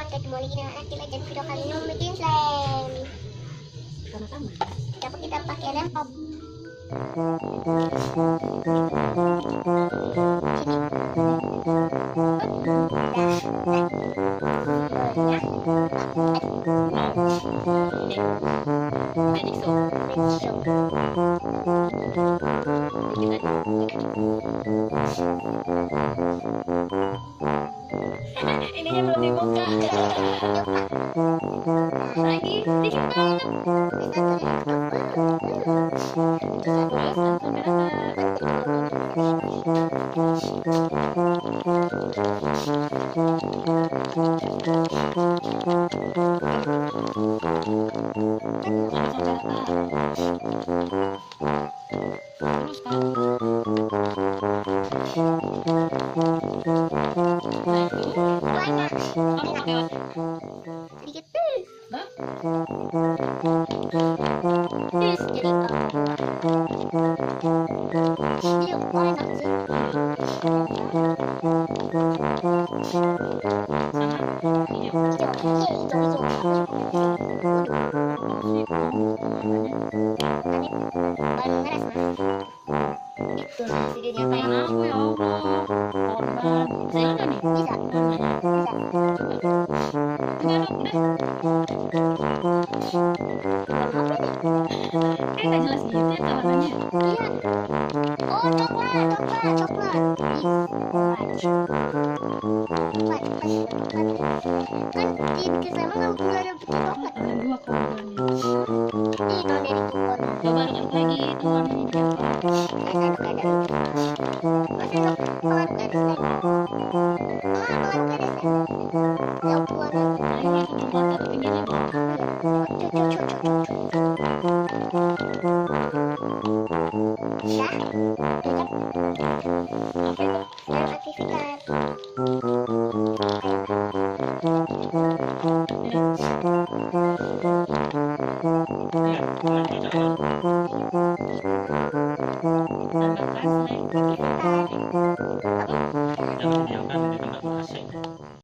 ketemu lagi dengan Akila dan video kali ini bikin slime. Sama-sama. Tapi kita pakai laptop. Ininya belum dibuka. Lagi dibuka. Sedikit. Hah? Terus jadi dia enak sih. Videonya kayak Aku ya Allah. Korban. Saya ada nih. bisa. Enggak dong, udah. Nggak jelas gitu ya warnanya. Iya. Oh, coklat. Kan di bikin sama nggak ada bikin coklat. Ada dua korbannya. Ih, kalau dari tukar. Coba lihat lagi itu warnanya berapa. Ini itu coklat tapi pinggirnya berapa? Apa itu? Aktivitas. Tambah keras, Nek. Jangan didiamkan, ini tinggal masuk.